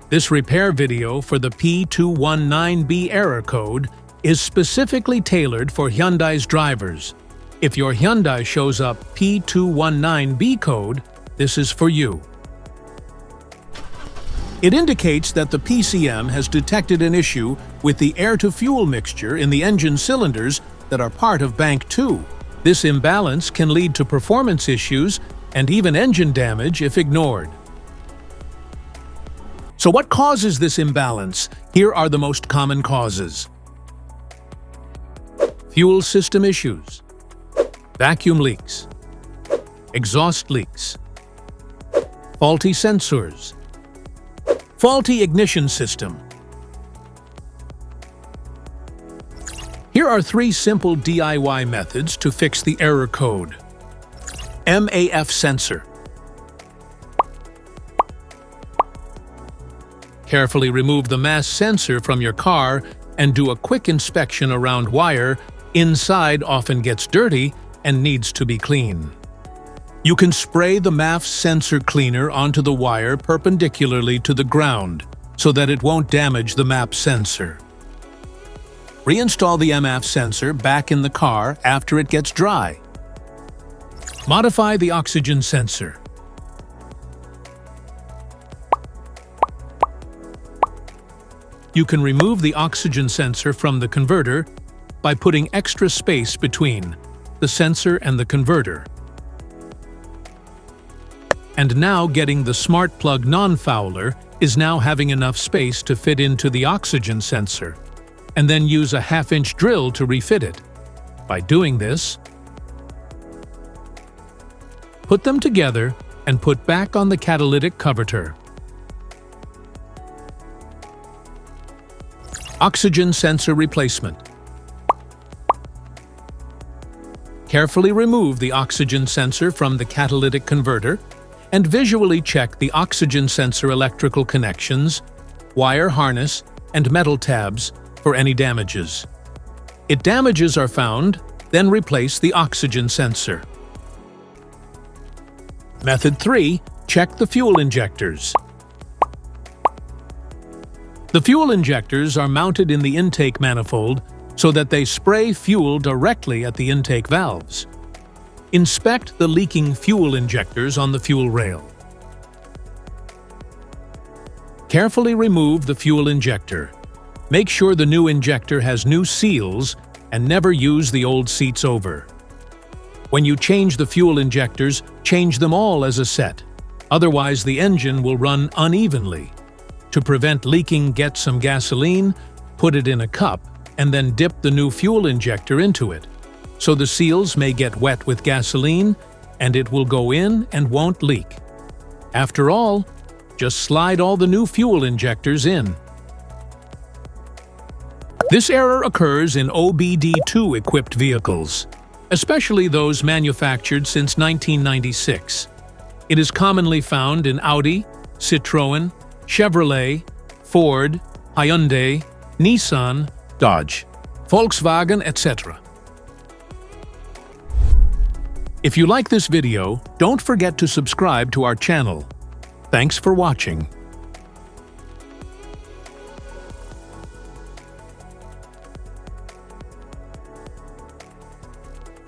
This repair video for the P219B error code is specifically tailored for Hyundai's drivers. If your Hyundai shows up P219B code, this is for you. It indicates that the PCM has detected an issue with the air-to-fuel mixture in the engine cylinders that are part of Bank 2. This imbalance can lead to performance issues and even engine damage if ignored. So what causes this imbalance? Here are the most common causes. Fuel system issues, vacuum leaks, exhaust leaks, faulty sensors, faulty ignition system. Here are 3 simple DIY methods to fix the error code. MAF sensor. Carefully remove the mass sensor from your car and do a quick inspection around wire. Inside often gets dirty and needs to be clean. You can spray the MAF sensor cleaner onto the wire perpendicularly to the ground so that it won't damage the MAP sensor. Reinstall the MAF sensor back in the car after it gets dry. Modify the oxygen sensor. You can remove the oxygen sensor from the converter by putting extra space between the sensor and the converter. And now getting the smart plug non-fouler is now having enough space to fit into the oxygen sensor, and then use a 1/2-inch drill to refit it. By doing this, put them together and put back on the catalytic converter. Oxygen sensor replacement. Carefully remove the oxygen sensor from the catalytic converter and visually check the oxygen sensor electrical connections, wire harness, and metal tabs for any damages. If damages are found, then replace the oxygen sensor. Method 3. Check the fuel injectors. The fuel injectors are mounted in the intake manifold so that they spray fuel directly at the intake valves. Inspect the leaking fuel injectors on the fuel rail. Carefully remove the fuel injector. Make sure the new injector has new seals and never use the old seats over. When you change the fuel injectors, change them all as a set. Otherwise, the engine will run unevenly. To prevent leaking, get some gasoline, put it in a cup, and then dip the new fuel injector into it. So the seals may get wet with gasoline, and it will go in and won't leak. After all, just slide all the new fuel injectors in. This error occurs in OBD2 equipped vehicles, especially those manufactured since 1996. It is commonly found in Audi, Citroën, Chevrolet, Ford, Hyundai, Nissan, Dodge, Volkswagen, etc. If you like this video, don't forget to subscribe to our channel. Thanks for watching.